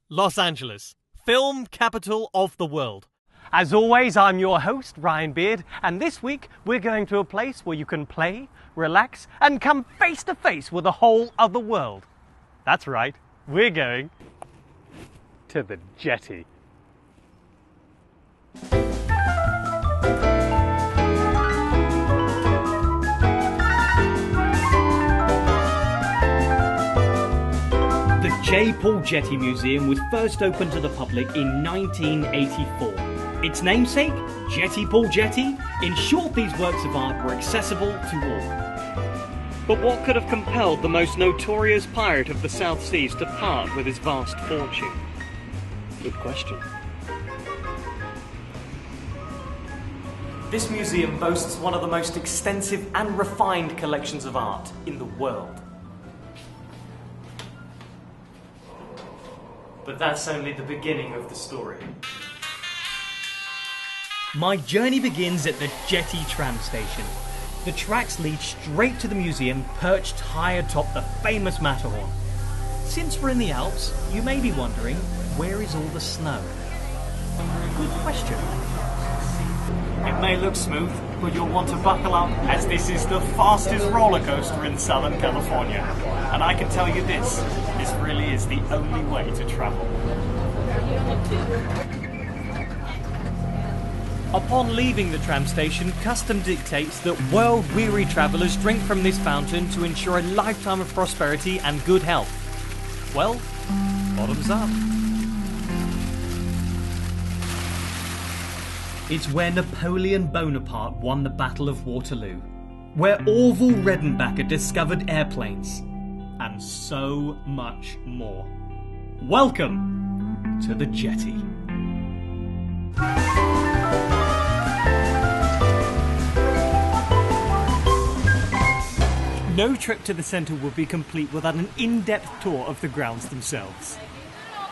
Los Angeles, film capital of the world. As always, I'm your host, Ryan Beard, and this week we're going to a place where you can play, relax, and come face to face with a whole other world. That's right, we're going to the Getty. The J. Paul Getty Museum was first opened to the public in 1984. Its namesake, Getty Paul Getty, ensured these works of art were accessible to all. But what could have compelled the most notorious pirate of the South Seas to part with his vast fortune? Good question. This museum boasts one of the most extensive and refined collections of art in the world. But that's only the beginning of the story. My journey begins at the Getty tram station. The tracks lead straight to the museum, perched high atop the famous Matterhorn. Since we're in the Alps, you may be wondering, where is all the snow? Good question. It may look smooth, but you'll want to buckle up, as this is the fastest roller coaster in Southern California. And I can tell you this really is the only way to travel. Upon leaving the tram station, custom dictates that world-weary travellers drink from this fountain to ensure a lifetime of prosperity and good health. Well, bottoms up. It's where Napoleon Bonaparte won the Battle of Waterloo, where Orville Redenbacher discovered airplanes, and so much more. Welcome to the Getty. No trip to the centre would be complete without an in-depth tour of the grounds themselves.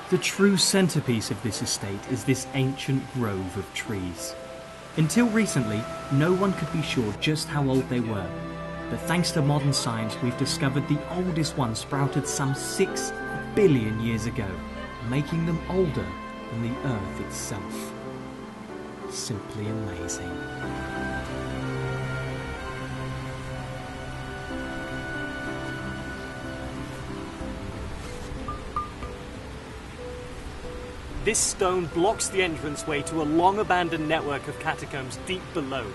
The true centrepiece of this estate is this ancient grove of trees. Until recently, no one could be sure just how old they were, but thanks to modern science we've discovered the oldest one sprouted some 6 billion years ago, making them older than the Earth itself. Simply amazing. This stone blocks the entranceway to a long-abandoned network of catacombs deep below.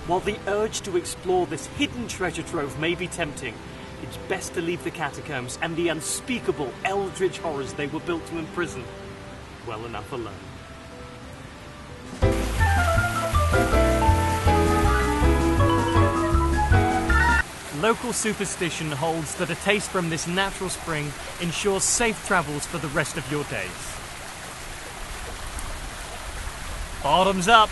While the urge to explore this hidden treasure trove may be tempting, it's best to leave the catacombs and the unspeakable eldritch horrors they were built to imprison well enough alone. Local superstition holds that a taste from this natural spring ensures safe travels for the rest of your days. Bottoms up!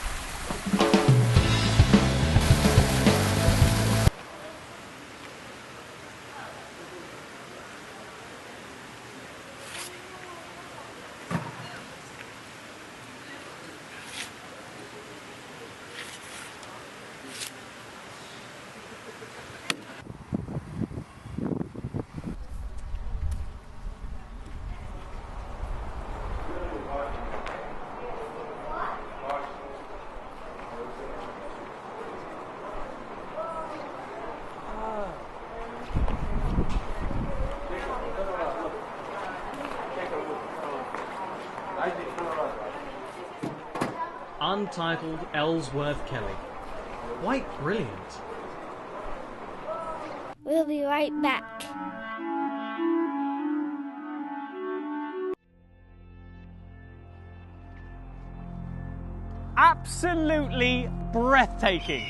Untitled Ellsworth Kelly. Quite brilliant. We'll be right back. Absolutely breathtaking.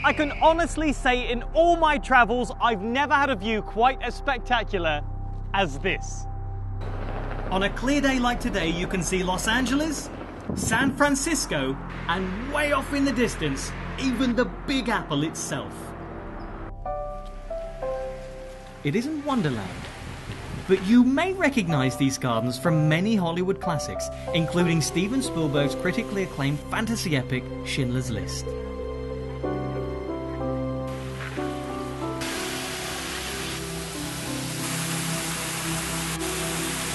I can honestly say in all my travels, I've never had a view quite as spectacular as this. On a clear day like today, you can see Los Angeles, San Francisco, and way off in the distance, even the Big Apple itself. It isn't Wonderland, but you may recognize these gardens from many Hollywood classics, including Steven Spielberg's critically acclaimed fantasy epic, Schindler's List.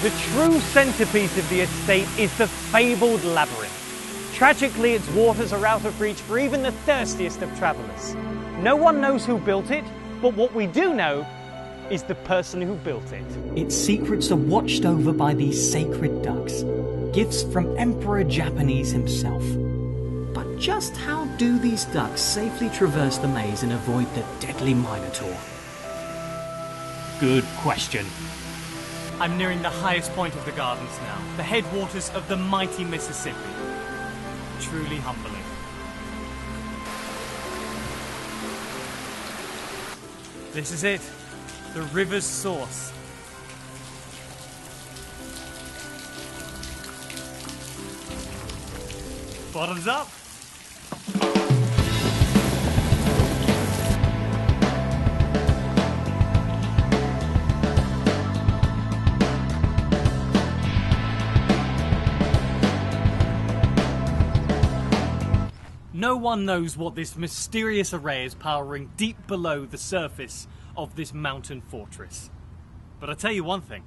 The true centerpiece of the estate is the fabled labyrinth. Tragically, its waters are out of reach for even the thirstiest of travellers. No one knows who built it, but what we do know is the person who built it. Its secrets are watched over by these sacred ducks, gifts from Emperor Japanese himself. But just how do these ducks safely traverse the maze and avoid the deadly Minotaur? Good question. I'm nearing the highest point of the gardens now, the headwaters of the mighty Mississippi. Truly humbling. This is it, the river's source. Bottoms up. No one knows what this mysterious array is powering deep below the surface of this mountain fortress. But I'll tell you one thing.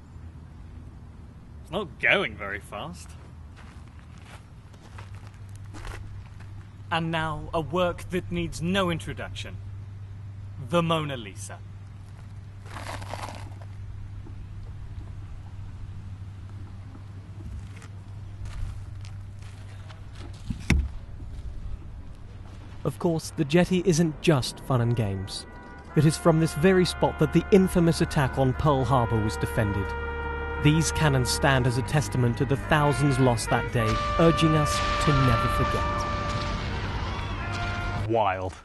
It's not going very fast. And now, a work that needs no introduction. The Mona Lisa. Of course, the jetty isn't just fun and games. It is from this very spot that the infamous attack on Pearl Harbor was defended. These cannons stand as a testament to the thousands lost that day, urging us to never forget. Wild.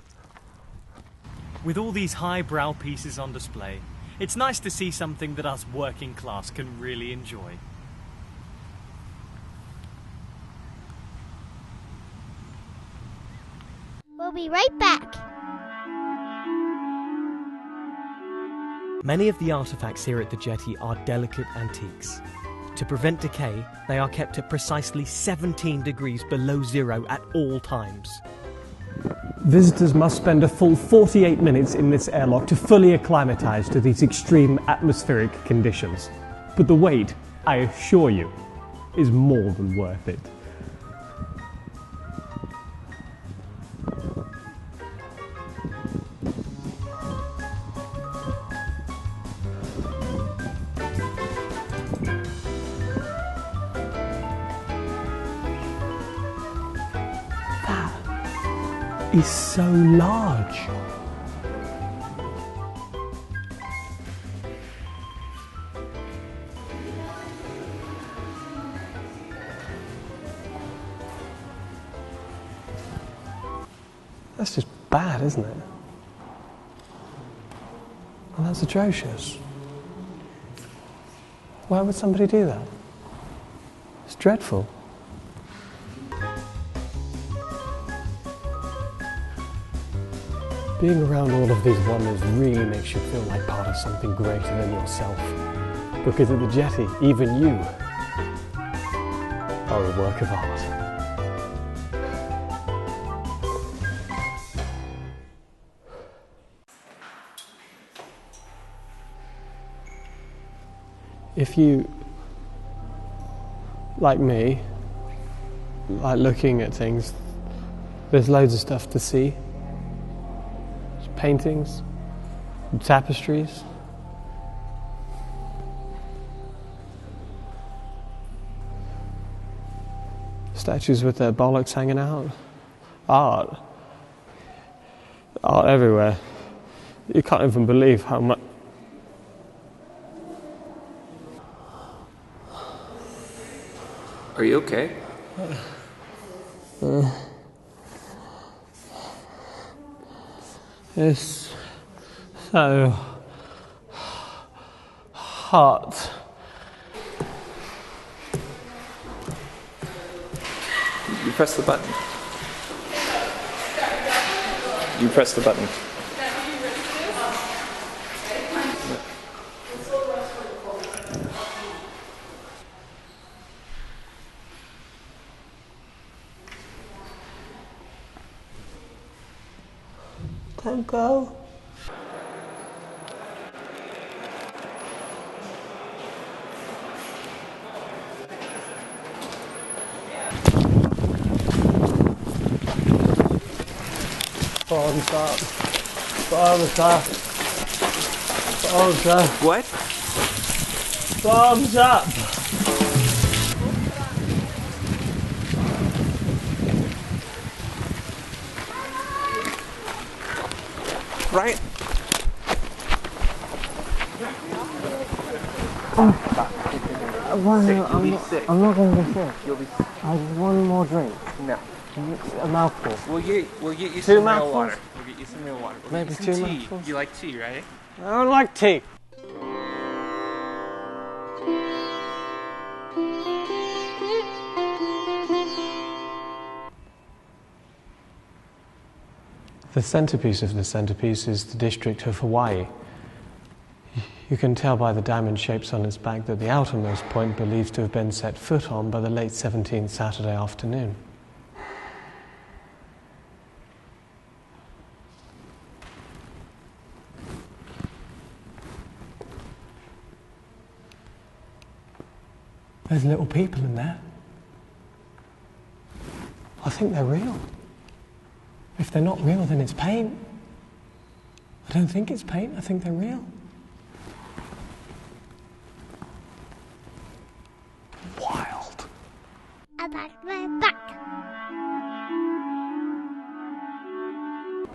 With all these highbrow pieces on display, it's nice to see something that us working class can really enjoy. We'll be right back. Many of the artifacts here at the jetty are delicate antiques. To prevent decay, they are kept at precisely 17 degrees below zero at all times. Visitors must spend a full 48 minutes in this airlock to fully acclimatise to these extreme atmospheric conditions. But the wait, I assure you, is more than worth it. Is so large. That's just bad, isn't it? Well, that's atrocious. Why would somebody do that? It's dreadful. Being around all of these wonders really makes you feel like part of something greater than yourself. Because at the jetty, even you are a work of art. If you, like me, like looking at things, there's loads of stuff to see. Paintings, tapestries. Statues with their bollocks hanging out. Art. Art everywhere. You can't even believe how much. Are you okay? It's so hot. You press the button. You press the button. Don't go. Thumbs up. Thumbs up. Thumbs up. What? Thumbs up. Right? I'm not going to be sick. You'll be. I just one more drink. No. A mouthful. We'll get you Two some mouthfuls? real water. We'll get you some real water. We'll Maybe get you some two tea. mouthfuls? You like tea, right? I don't like tea. The centerpiece of the centerpiece is the District of Hawaii. You can tell by the diamond shapes on its back that the outermost point believed to have been set foot on by the late 17th Saturday afternoon. There's little people in there. I think they're real. If they're not real, then it's paint. I don't think it's paint, I think they're real. Wild. I like my back.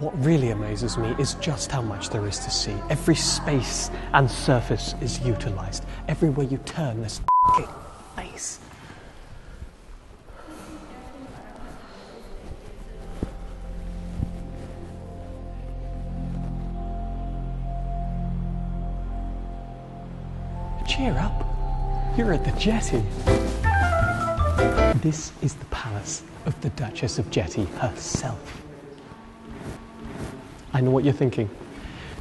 What really amazes me is just how much there is to see. Every space and surface is utilised. Everywhere you turn, there's f***ing face. Cheer up. You're at the Getty. This is the palace of the Duchess of Getty herself. I know what you're thinking.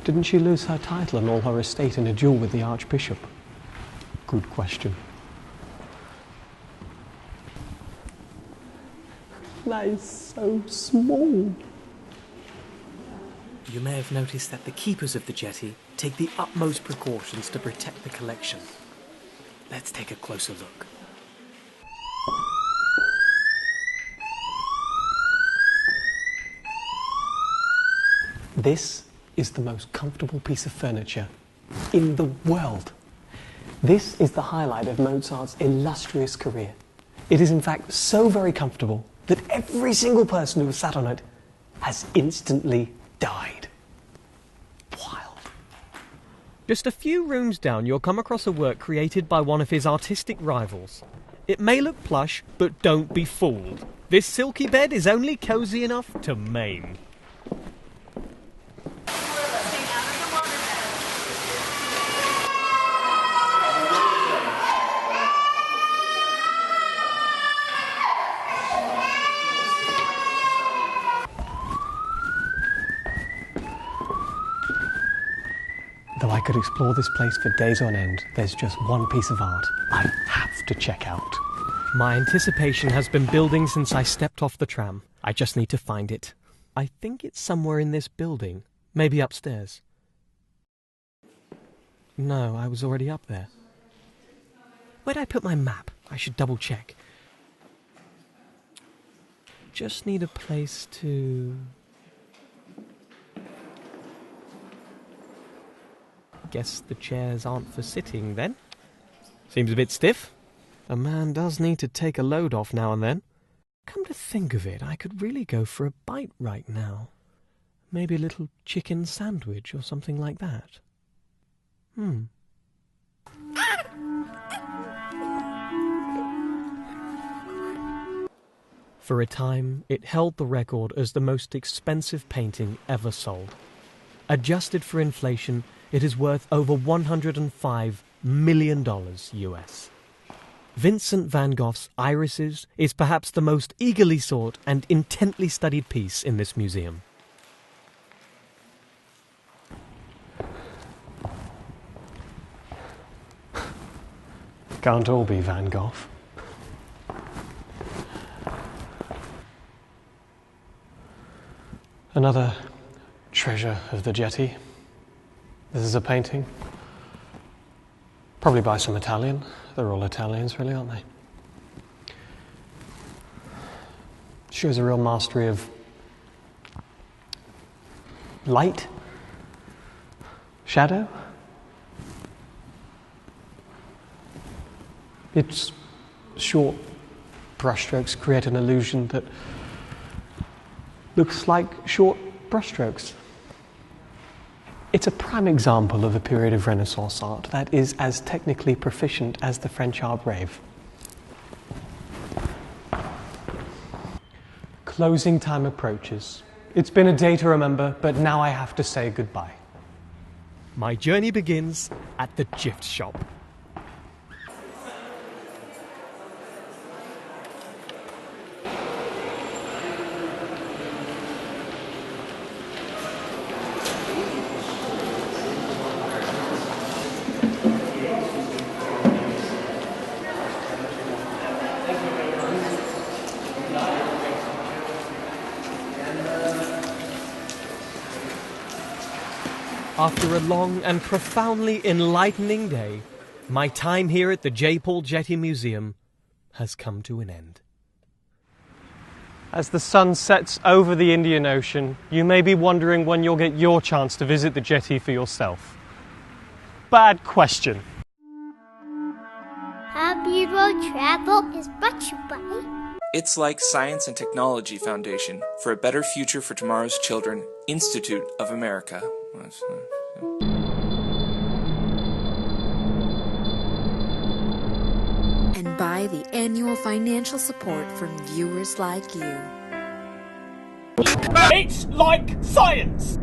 Didn't she lose her title and all her estate in a duel with the Archbishop? Good question. That is so small. You may have noticed that the keepers of the Getty take the utmost precautions to protect the collection. Let's take a closer look. This is the most comfortable piece of furniture in the world. This is the highlight of Mozart's illustrious career. It is in fact so very comfortable that every single person who has sat on it has instantly died. Wild. Just a few rooms down, you'll come across a work created by one of his artistic rivals. It may look plush, but don't be fooled. This silky bed is only cosy enough to maim. Though I could explore this place for days on end, there's just one piece of art I have to check out. My anticipation has been building since I stepped off the tram. I just need to find it. I think it's somewhere in this building. Maybe upstairs. No, I was already up there. Where'd I put my map? I should double check. Just need a place to... Guess the chairs aren't for sitting then. Seems a bit stiff. A man does need to take a load off now and then. Come to think of it, I could really go for a bite right now. Maybe a little chicken sandwich or something like that. For a time, it held the record as the most expensive painting ever sold. Adjusted for inflation, it is worth over $105 million US. Vincent van Gogh's Irises is perhaps the most eagerly sought and intently studied piece in this museum. Can't all be Van Gogh. Another treasure of the Getty. This is a painting. Probably by some Italian. They're all Italians, really, aren't they? Shows a real mastery of Light? Shadow? Its short brushstrokes create an illusion that looks like short brushstrokes. It's a prime example of a period of Renaissance art that is as technically proficient as the French Art Brave. Closing time approaches. It's been a day to remember, but now I have to say goodbye. My journey begins at the gift shop. After a long and profoundly enlightening day, my time here at the J. Paul Getty Museum has come to an end. As the sun sets over the Indian Ocean, you may be wondering when you'll get your chance to visit the Getty for yourself. Bad question. How Beautiful Travel is brought to you by Itslikescience and Technology Foundation for a better future for tomorrow's children, Institute of America. And by the annual financial support from viewers like you. It's like science!